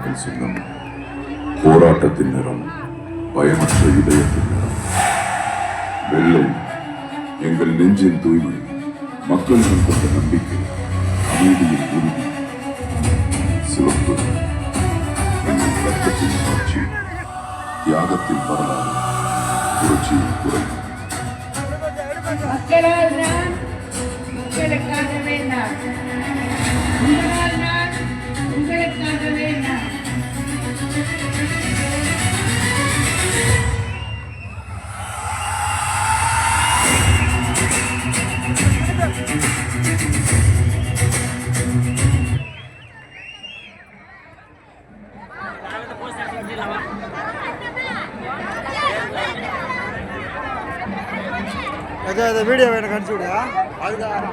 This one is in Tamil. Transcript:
மக்கள் சின்னம் போராட்டத்தின் நிறம், பயமற்ற இதயத்தின் நிறம். வெள்ளை எங்கள் நெஞ்சின் தூய்மை, மக்களிடம் கொண்ட நம்பிக்கை, அமைதியின் உறுதி. சிவப்பு எங்கள் ரத்தத்தின் உணர்ச்சி, தியாகத்தின் வரலாறு, புரட்சியின் குறை. மக்களால் நான் மக்களுக்காகவே நான், உங்களால் நான் உங்களுக்காகவே நான். வீடியோ எனக்கு அனுப்பிச்சு விடுயா அதுதான்